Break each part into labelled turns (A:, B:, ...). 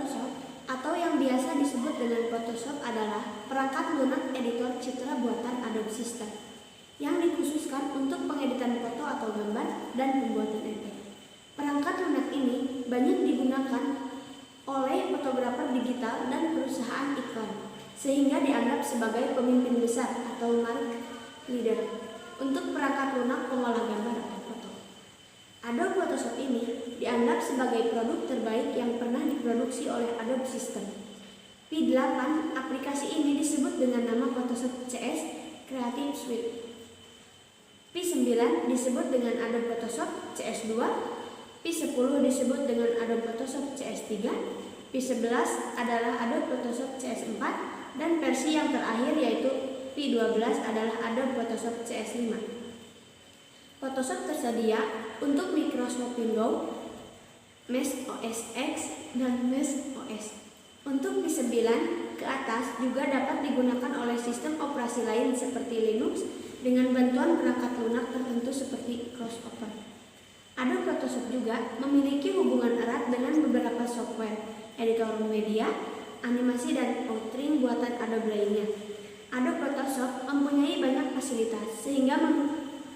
A: Photoshop atau yang biasa disebut dengan Photoshop adalah perangkat lunak editor citra buatan Adobe System yang dikhususkan untuk pengeditan foto atau gambar dan pembuatan efek. Perangkat lunak ini banyak digunakan oleh fotografer digital dan perusahaan iklan, sehingga dianggap sebagai pemimpin besar atau market leader untuk perangkat lunak pengolah gambar atau foto. Adobe Photoshop ini dianggap sebagai produk terbaik yang pernah diproduksi oleh Adobe System. P8 aplikasi ini disebut dengan nama Photoshop CS Creative Suite. P9 disebut dengan Adobe Photoshop CS2, P10 disebut dengan Adobe Photoshop CS3, P11 adalah Adobe Photoshop CS4, dan versi yang terakhir yaitu P12 adalah Adobe Photoshop CS5. Photoshop tersedia untuk Microsoft Windows, Mac OS X, dan Mac OS. Untuk P9 ke atas juga dapat digunakan oleh sistem operasi lain seperti Linux dengan bantuan perangkat lunak tertentu seperti Crossover. Adobe Photoshop juga memiliki hubungan erat dengan beberapa software, editor media, animasi, dan outline buatan Adobe lainnya. Adobe Photoshop mempunyai banyak fasilitas sehingga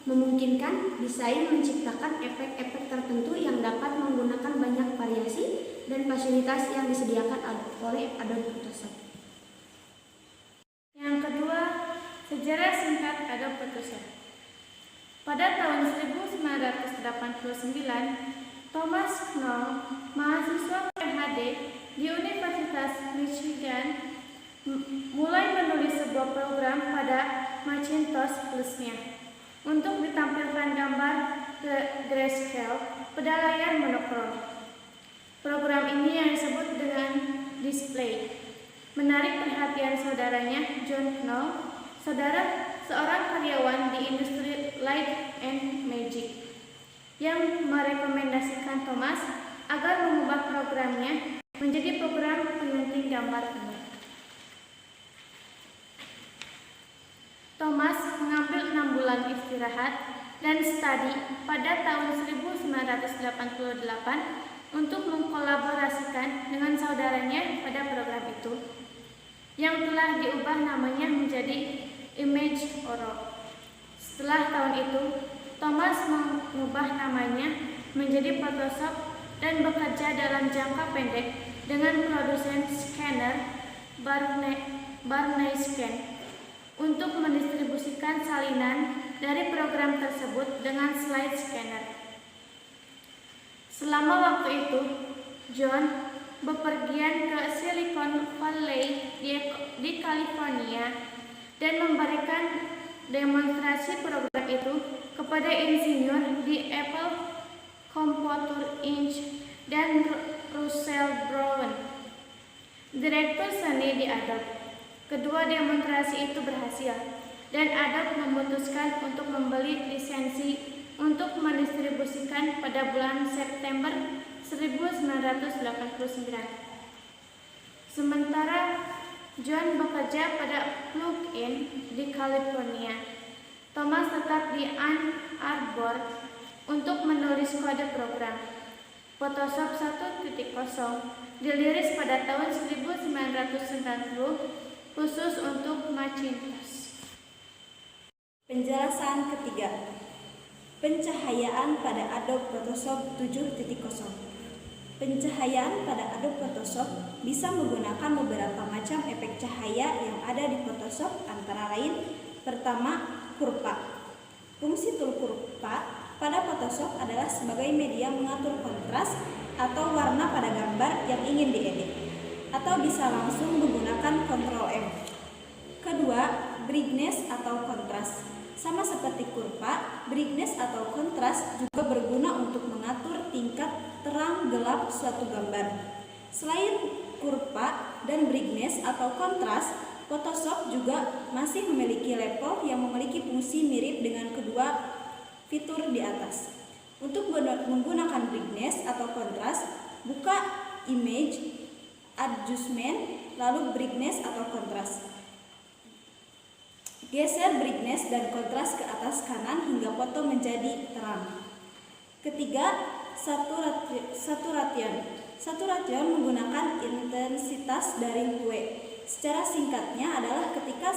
A: memungkinkan desain menciptakan efek-efek tertentu yang dapat menggunakan banyak variasi dan fasilitas yang disediakan oleh Adobe Photoshop.
B: Yang kedua, sejarah singkat Adobe Photoshop. Pada tahun 1989, Thomas Knoll, mahasiswa PhD di Universitas Michigan, mulai menulis sebuah program pada Macintosh Plus-nya untuk ditampilkan gambar grayscale pada layar monokrom. Program ini yang disebut dengan display menarik perhatian saudaranya John Knoll, seorang karyawan di industri Light and Magic, yang merekomendasikan Thomas agar mengubah programnya menjadi program penyunting gambar penuh. Thomas mengambil 6 bulan istirahat dan studi pada tahun 1988 untuk mengkolaborasikan dengan saudaranya pada program itu, yang telah diubah namanya menjadi Image Oro. Setelah tahun itu, Thomas mengubah namanya menjadi Photoshop dan bekerja dalam jangka pendek dengan produsen scanner Barney Scan untuk mendistribusikan salinan dari program tersebut dengan slide scanner. Selama waktu itu, John bepergian ke Silicon Valley di California dan memberikan demonstrasi program itu kepada insinyur di Apple Computer Inc. dan Russell Brown, direktur seni di Adobe. Kedua demonstrasi itu berhasil, dan Adobe memutuskan untuk membeli lisensi untuk mendistribusikan pada bulan September 1989. Sementara John bekerja pada Plug-in di California, Thomas tetap di Ann Arbor untuk menulis kode program. Photoshop 1.0 dirilis pada tahun 1990 khusus untuk Macintosh.
C: Penjelasan ketiga. Pencahayaan pada Adobe Photoshop 7.0. Pencahayaan pada Adobe Photoshop bisa menggunakan beberapa macam efek cahaya yang ada di Photoshop, antara lain: pertama, kurva. Fungsi tool kurva pada Photoshop adalah sebagai media mengatur kontras atau warna pada gambar yang ingin diedit, atau bisa langsung menggunakan Ctrl M. Kedua, brightness atau kontras. Sama seperti kurva, brightness atau kontras juga berguna untuk mengatur tingkat terang gelap suatu gambar. Selain kurva dan brightness atau kontras, Photoshop juga masih memiliki level yang memiliki fungsi mirip dengan kedua fitur di atas. Untuk menggunakan brightness atau kontras, buka Image Adjustment, lalu brightness atau kontras. Geser brightness dan kontras ke atas kanan hingga foto menjadi terang. Ketiga, Saturation menggunakan intensitas dari W. Secara singkatnya adalah ketika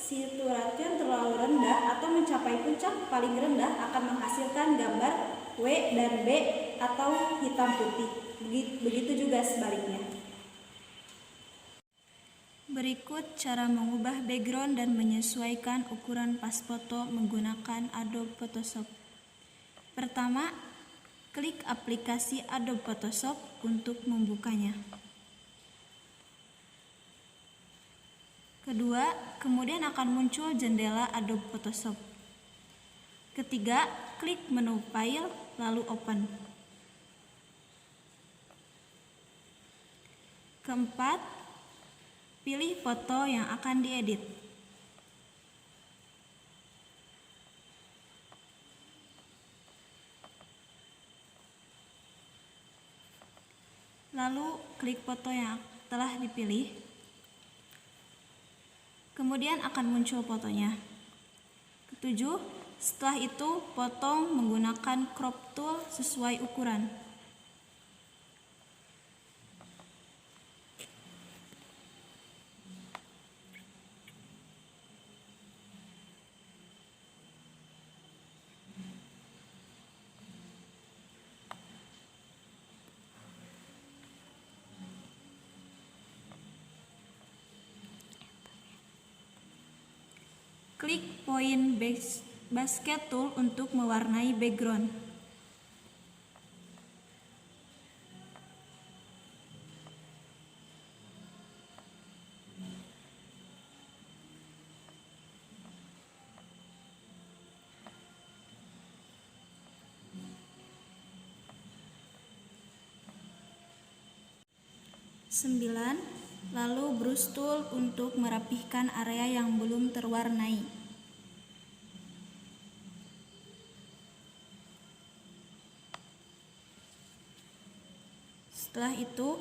C: saturation terlalu rendah atau mencapai puncak paling rendah akan menghasilkan gambar W dan B atau hitam putih. Begitu juga sebaliknya. Berikut cara mengubah background dan menyesuaikan ukuran pas foto menggunakan Adobe Photoshop. Pertama, klik aplikasi Adobe Photoshop untuk membukanya. Kedua, kemudian akan muncul jendela Adobe Photoshop. Ketiga, klik menu File, lalu Open. Keempat, pilih foto yang akan diedit. Lalu klik foto yang telah dipilih. Kemudian akan muncul fotonya. Ketujuh, setelah itu potong menggunakan crop tool sesuai ukuran. Klik point basket tool untuk mewarnai background. Lalu brush tool untuk merapihkan area yang belum terwarnai. Setelah itu,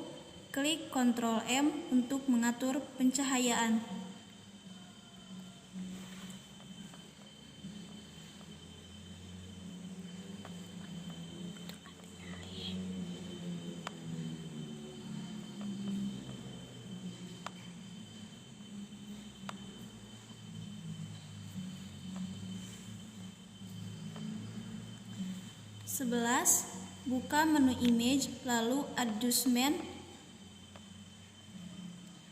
C: klik Ctrl M untuk mengatur pencahayaan. Buka menu image, lalu adjustment,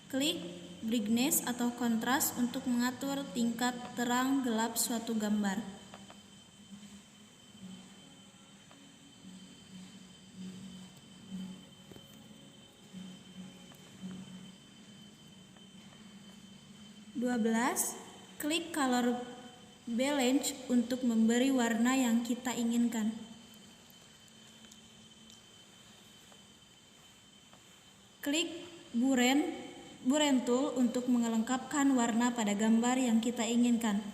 C: klik brightness atau kontras untuk mengatur tingkat terang gelap suatu gambar. Klik color balance untuk memberi warna yang kita inginkan. Klik Buren tool untuk melengkapkan warna pada gambar yang kita inginkan.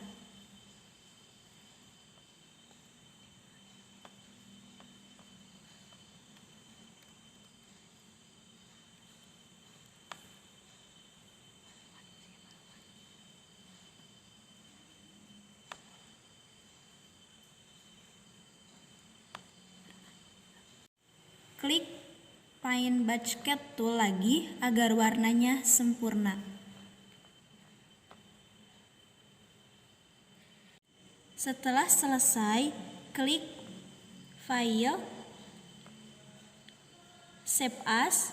C: Klik Paint Basket tool lagi agar warnanya sempurna. Setelah selesai, klik File, Save As,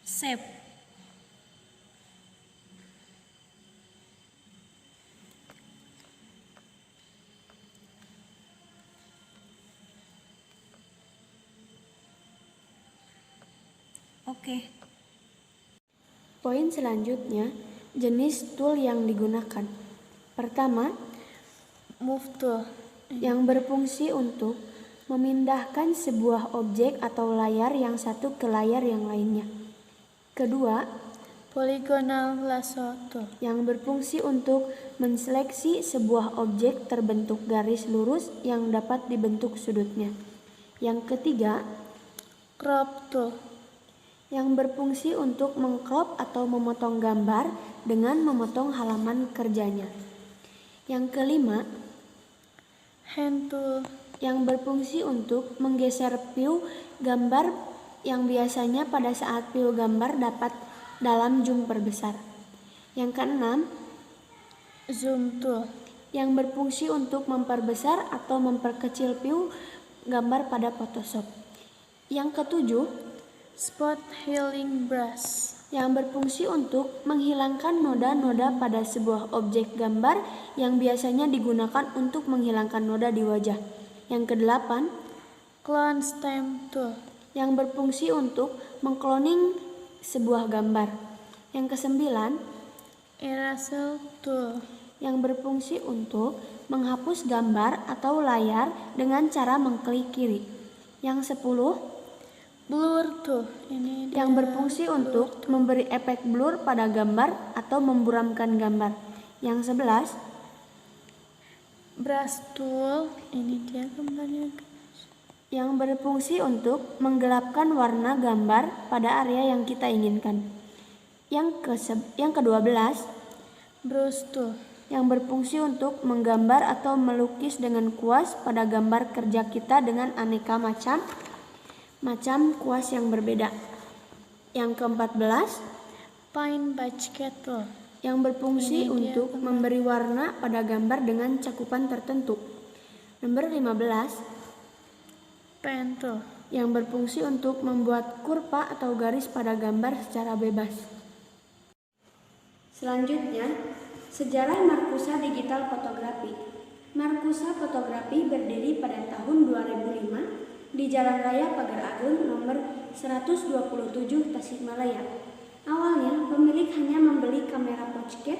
C: Save. Oke.
A: Poin selanjutnya, jenis tool yang digunakan. Pertama, Move Tool yang berfungsi untuk memindahkan sebuah objek atau layar yang satu ke layar yang lainnya. Kedua,
B: Polygonal Lasso Tool
A: yang berfungsi untuk menseleksi sebuah objek terbentuk garis lurus yang dapat dibentuk sudutnya. Yang ketiga,
B: Crop Tool
A: yang berfungsi untuk mengcrop atau memotong gambar dengan memotong halaman kerjanya. Yang kelima,
B: Hand tool.
A: yang berfungsi untuk menggeser view gambar yang biasanya pada saat view gambar dapat dalam zoom perbesar. Yang keenam,
B: Zoom tool.
A: yang berfungsi untuk memperbesar atau memperkecil view gambar pada Photoshop. Yang ketujuh,
B: Spot healing brush.
A: yang berfungsi untuk menghilangkan noda-noda pada sebuah objek gambar yang biasanya digunakan untuk menghilangkan noda di wajah. Yang kedelapan,
B: Clone stamp tool.
A: yang berfungsi untuk mengcloning sebuah gambar. Yang kesembilan,
B: Eraser tool.
A: yang berfungsi untuk menghapus gambar atau layar dengan cara mengklik kiri. Yang 10,
B: Blur tool. Ini dia
A: yang berfungsi untuk memberi efek blur pada gambar atau memburamkan gambar. Yang 11,
B: Brush tool. Ini dia gambarnya.
A: yang berfungsi untuk menggelapkan warna gambar pada area yang kita inginkan. Yang ke-12,
B: Brush tool.
A: yang berfungsi untuk menggambar atau melukis dengan kuas pada gambar kerja kita dengan aneka macam kuas yang berbeda. Yang ke-14,
B: Paint bucket tool.
A: yang berfungsi
B: Ini dia
A: untuk
B: gambar.
A: memberi warna pada gambar dengan cakupan tertentu. Nomor 15,
B: Pen tool.
A: yang berfungsi untuk membuat kurva atau garis pada gambar secara bebas. Selanjutnya, sejarah Markusa Digital Fotografi. Markusa Fotografi berdiri pada tahun 2005 di Jalan Raya Pagar Agung nomor 127 Tasikmalaya. Awalnya, pemilik hanya membeli kamera pocket,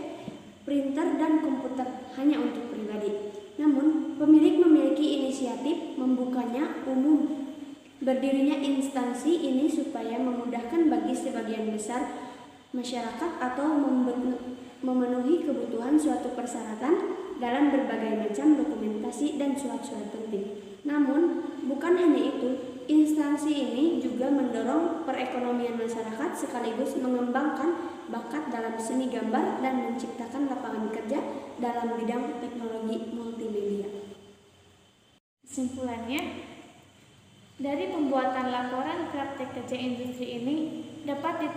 A: printer, dan komputer hanya untuk pribadi. Namun, pemilik memiliki inisiatif membukanya umum. Berdirinya instansi ini supaya memudahkan bagi sebagian besar masyarakat atau memenuhi kebutuhan suatu persyaratan dalam berbagai macam dokumentasi dan surat-surat penting. Namun, bukan hanya itu, instansi ini juga mendorong perekonomian masyarakat sekaligus mengembangkan bakat dalam seni gambar dan menciptakan lapangan kerja dalam bidang teknologi multimedia.
B: Kesimpulannya, dari pembuatan laporan praktek kerja industri ini dapat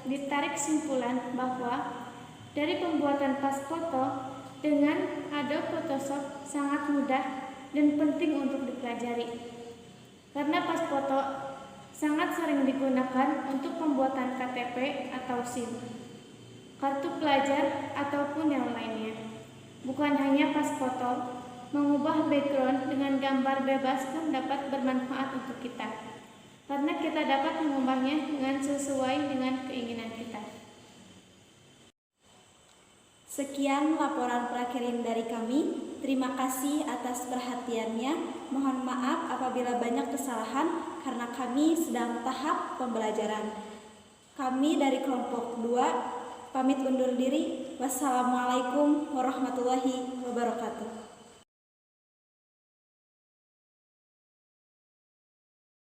B: ditarik kesimpulan bahwa dari pembuatan pas foto dengan Adobe Photoshop sangat mudah dan penting untuk dipelajari. Karena pas foto sangat sering digunakan untuk pembuatan KTP atau SIM, kartu pelajar ataupun yang lainnya. Bukan hanya pas foto, mengubah background dengan gambar bebas pun dapat bermanfaat untuk kita, karena kita dapat mengubahnya dengan sesuai dengan keinginan kita.
C: Sekian laporan praklinik dari kami. Terima kasih atas perhatiannya. Mohon maaf apabila banyak kesalahan karena kami sedang tahap pembelajaran. Kami dari kelompok 2 pamit undur diri. Wassalamualaikum warahmatullahi wabarakatuh.